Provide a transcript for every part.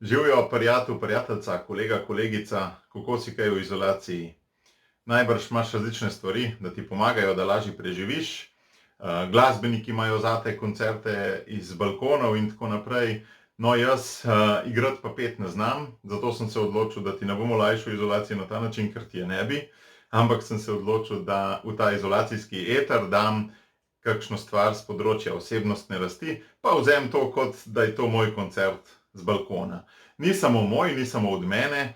Živjo, prijatelj, prijateljica, kolega, kolegica, kako si kaj v izolaciji? Najbrž imaš različne stvari, da ti pomagajo, da lažje preživiš. Glasbeniki imajo zate koncerte iz balkonov in tako naprej. No, jaz igrati pa pet ne znam, zato sem se odločil, da ti ne bom olajšal izolacijo na ta način, ker ti je ne bi, ampak sem se odločil, da v ta izolacijski eter dam kakšno stvar z področja osebnostne rasti, pa vzem to kot, da je to moj koncert z balkona. Ni samo moj, ni samo od mene.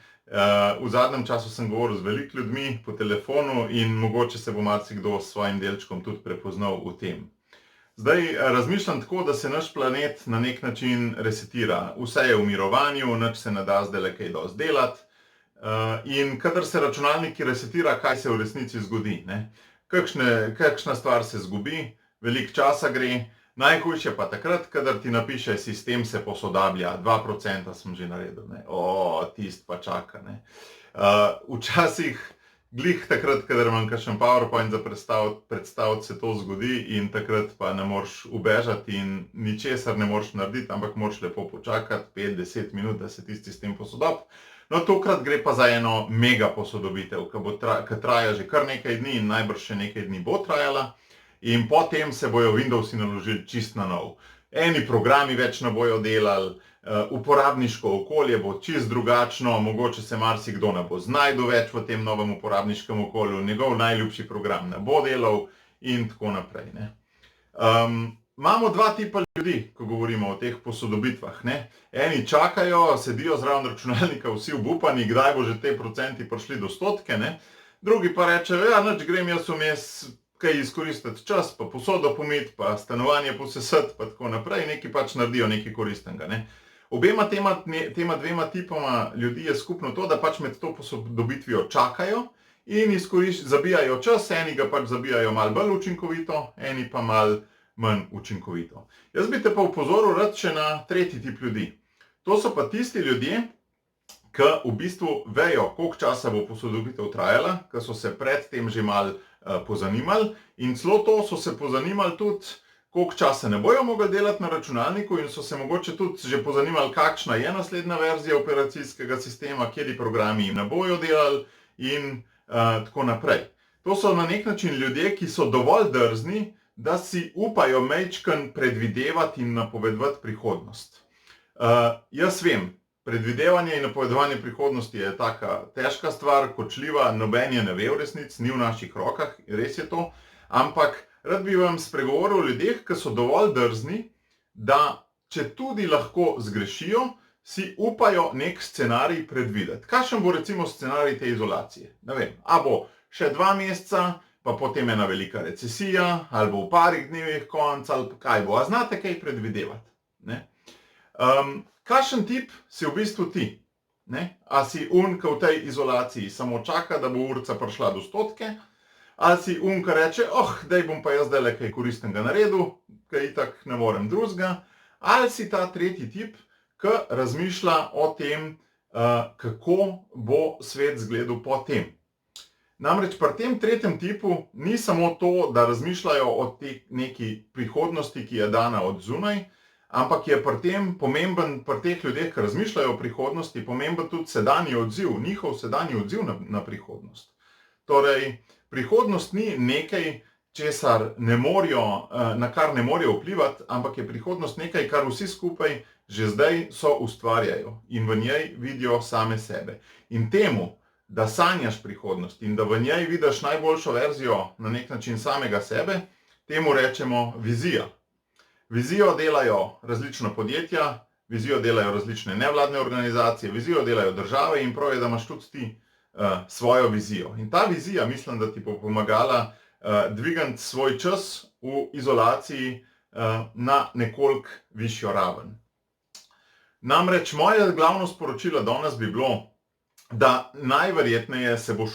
V zadnjem času sem govoril z veliko ljudmi po telefonu in mogoče se bo marsikdo s svojim delčkom tudi prepoznal v tem. Zdaj razmišljam tako, da se naš planet na nek način resetira. Vse je v mirovanju, nič se ne da zdajle kaj dosti delati. In kadar se računalniki resetira, kaj se v resnici zgodi, ne? Kakšna stvar se zgubi, veliko časa gre. Najhujše pa takrat, kadar ti napiše, sistem se posodablja, 2% sem že naredil, ne. Tist pa čaka, ne. Včasih glih takrat, kadar imam kakšen PowerPoint za predstaviti, se to zgodi in takrat pa ne moreš ubežati in ničesar ne moreš narediti, ampak moraš lepo počakati 5-10 minut, da se tisti sistem posodobi. No, tokrat gre pa za eno mega posodobitev, ki traja že kar nekaj dni in najbrž še nekaj dni bo trajala. In potem se bojo Windowsi naložili čist na nov. Eni programi več ne bojo delali, uporabniško okolje bo čist drugačno, mogoče se marsikdo ne bo znašel več v tem novem uporabniškem okolju, njegov najljubši program ne bo delal in tako naprej, ne. Imamo dva tipa ljudi, ko govorimo o teh posodobitvah, ne. Eni čakajo, sedijo zraven računalnika, vsi obupani, kdaj bo že te procenti prišli do stotke, ne. Drugi pa rečejo, ja, nič, grem jaz vmes kaj izkoristiti čas, pa posodo pomiti, pa stanovanje posesati, pa tako naprej, nekaj pač naredijo, nekaj koristnega, ne. Obema tema dvema tipoma ljudi je skupno to, da pač med to posodobitvijo čakajo in zabijajo čas, eni ga pač zabijajo malo bolj učinkovito, eni pa malo manj učinkovito. Jaz bi te pa opozoril rad še na tretji tip ljudi. To so pa tisti ljudje, ki v bistvu vejo, koliko časa bo posodobitev trajala, ki so se pred tem že malo pozanimali in celo to so se pozanimali tudi, koliko časa ne bojo mogli delati na računalniku in so se mogoče tudi že pozanimali, kakšna je naslednja verzija operacijskega sistema, kateri programi jim ne bojo delali in tako naprej. To so na nek način ljudje, ki so dovolj drzni, da si upajo majčkeno predvidevati in napovedovati prihodnost. Jaz vem, predvidevanje in napovedovanje prihodnosti je taka težka stvar, kočljiva, noben je ne ve v resnici, ni v naših rokah, res je to, ampak rad bi vam spregovoril o ljudeh, ki so dovolj drzni, da če tudi lahko zgrešijo, si upajo nek scenarij predvideti. Kakšen bo recimo scenarij te izolacije? Ne vem, a bo še 2 meseca, pa potem ena velika recesija, ali bo v parih dnevih konc, ali kaj bo, a znate kaj predvidevati, ne? Kakšen tip si v bistvu ti, ne? A si ki v tej izolaciji samo čaka, da bo urica prišla do stotke, ali si ki reče, daj bom pa jaz zdajle kaj koristnega naredil, ker itak ne morem drugega, ali si ta tretji tip, ki razmišlja o tem, kako bo svet izgledal po tem. Namreč pri tem tretjem tipu ni samo to, da razmišljajo o neki prihodnosti, ki je dana od zunaj, ampak je pri tem pomemben, pri teh ljudeh, ki razmišljajo o prihodnosti, pomemben tudi sedanji odziv, njihov sedanji odziv na prihodnost. Torej, prihodnost ni nekaj, česar ne morejo, na kar ne morejo vplivati, ampak je prihodnost nekaj, kar vsi skupaj že zdaj ustvarjajo in v njej vidijo same sebe. In temu, da sanjaš prihodnost in da v njej vidiš najboljšo verzijo na nek način samega sebe, temu rečemo vizija. Vizijo delajo različna podjetja, vizijo delajo različne nevladne organizacije, vizijo delajo države in prav je, da imaš tudi ti svojo vizijo. In ta vizija, mislim, da ti bo pomagala dvigniti svoj čas v izolaciji na nekoliko višjo raven. Namreč moje glavno sporočilo danes bi bilo, da najverjetneje se boš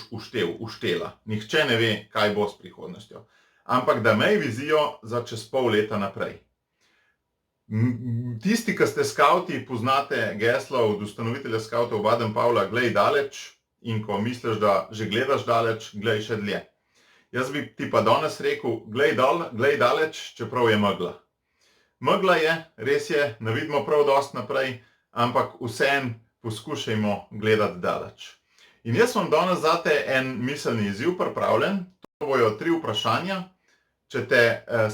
uštela. Nihče ne ve, kaj bo s prihodnostjo. Ampak da imej vizijo za čez pol leta naprej. Tisti, ki ste skavti, poznate geslo od ustanovitelja skavtov Baden-Powella, glej daleč, in ko misliš, da že gledaš daleč, glej še dlje. Jaz bi ti pa danes rekel, glej daleč, čeprav je megla. Megla je, res je, ne vidimo prav dosti naprej, ampak vseeno poskušajmo gledati daleč. In jaz vam danes zate en miselni izziv pripravljen, to bojo 3 vprašanja, če te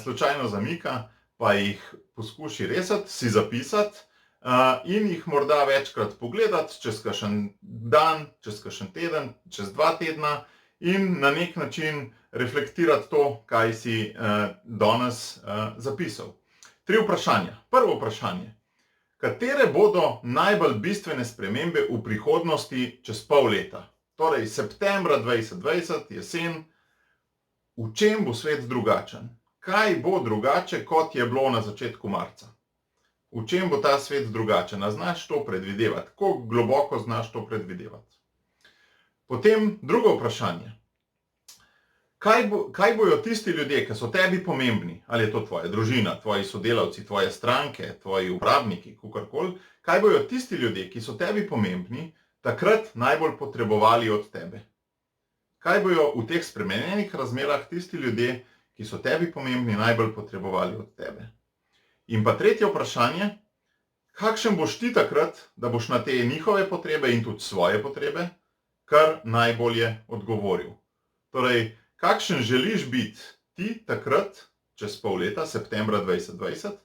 slučajno zamika, pa jih poskuši resati, si zapisati in jih morda večkrat pogledati, čez kakšen dan, čez kakšen teden, čez 2 tedna in na nek način reflektirati to, kaj si danes zapisal. 3 vprašanja. Prvo vprašanje. Katere bodo najbolj bistvene spremembe v prihodnosti čez pol leta? Torej, septembra 2020, jesen, v čem bo svet drugačen? Kaj bo drugače, kot je bilo na začetku marca? V čem bo ta svet drugačen? A znaš to predvidevati? Kako globoko znaš to predvidevati? Potem drugo vprašanje. Kaj bojo tisti ljudje, ki so tebi pomembni, ali je to tvoja družina, tvoji sodelavci, tvoje stranke, tvoji uporabniki, kakorkoli, kaj bojo tisti ljudje, ki so tebi pomembni, takrat najbolj potrebovali od tebe? Kaj bojo v teh spremenjenih razmerah tisti ljudje, ki so tebi pomembni, najbolj potrebovali od tebe? In pa tretje vprašanje, kakšen boš ti takrat, da boš na te njihove potrebe in tudi svoje potrebe kar najbolje odgovoril? Torej, kakšen želiš biti ti takrat, čez pol leta, septembra 2020,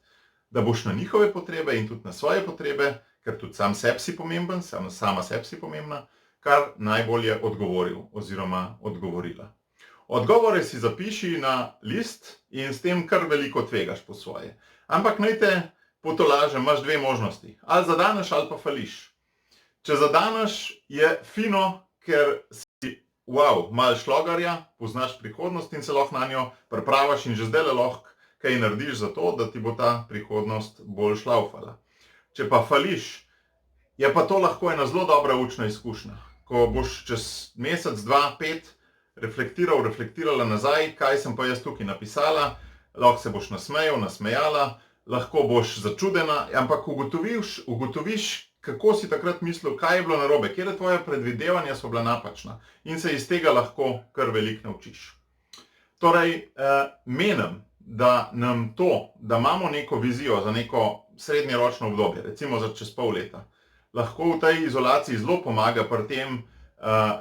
da boš na njihove potrebe in tudi na svoje potrebe, ker tudi sam sebi si pomemben, sama sebi si pomembna, kar najbolje odgovoril oziroma odgovorila. Odgovore si zapiši na list in s tem kar veliko tvegaš po svoje. Ampak naj te potolažem, imaš 2 možnosti. Ali zadaneš ali pa fališ. Če zadaneš, je fino, ker si malo šlogarja, poznaš prihodnost in se lahko na njo pripraviš in že zdaj lahko kaj narediš za to, da ti bo ta prihodnost bolj šlaufala. Če pa fališ, je pa to lahko ena zelo dobra učna izkušnja. Ko boš čez mesec, 2, 5 reflektirala nazaj, kaj sem pa jaz tukaj napisala, lahko se boš nasmejal, nasmejala, lahko boš začudena, ampak ugotoviš, kako si takrat mislil, kaj je bilo narobe, katere tvoje predvidevanja so bila napačna in se iz tega lahko kar veliko naučiš. Torej, menim, da nam to, da imamo neko vizijo za neko srednjeročno obdobje, recimo za čez pol leta, lahko v tej izolaciji zelo pomaga pri tem,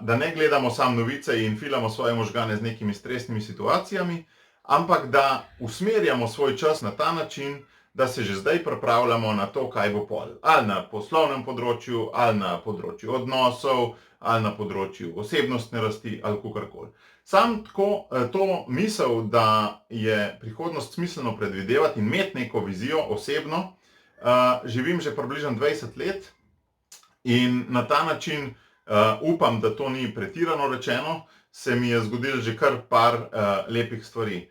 da ne gledamo samo novice in filamo svoje možgane z nekimi stresnimi situacijami, ampak da usmerjamo svoj čas na ta način, da se že zdaj pripravljamo na to, kaj bo pol. Ali na poslovnem področju, ali na področju odnosov, ali na področju osebnostne rasti, ali kakorkoli. Sam tako to misel, da je prihodnost smiselno predvidevati in imeti neko vizijo osebno, živim že približno 20 let in na ta način upam, da to ni pretirano rečeno, se mi je zgodilo že kar par lepih stvari.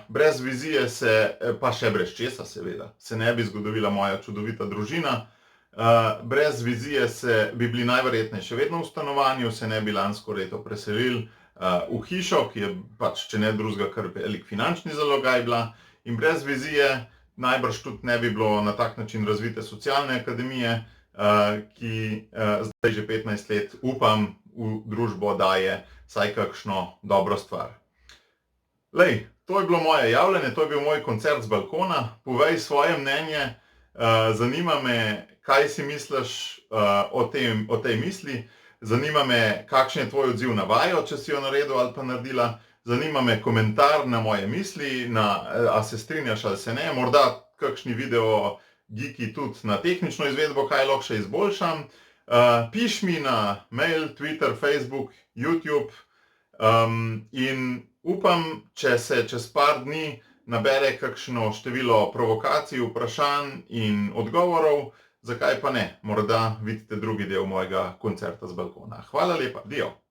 Brez vizije se, pa še brez česa seveda, se ne bi zgodovila moja čudovita družina. Brez vizije bi bili najverjetneje še vedno v stanovanju, se ne bi lansko leto preselili v hišo, ki je pač, če ne drugega, kar velik finančni zalogaj bila. In brez vizije najbrž tudi ne bi bilo na tak način razvite socialne akademije, ki zdaj že 15 let upam v družbo daje vsaj kakšno dobro stvar. Lej, to je bilo moje javljanje, to je bil moj koncert z balkona. Povej svoje mnenje, zanima me, kaj si misliš o tej misli, zanima me, kakšen je tvoj odziv na vajo, če si jo naredil ali pa naredila, zanima me komentar na moje misli, a se strinjaš ali se ne, morda kakšni video geeki tudi na tehnično izvedbo, kaj lahko še izboljšam. Piš mi na mail, Twitter, Facebook, YouTube in upam, če se čez par dni nabere kakšno število provokacij, vprašanj in odgovorov, zakaj pa ne, morda vidite drugi del mojega koncerta z balkona. Hvala lepa, dio!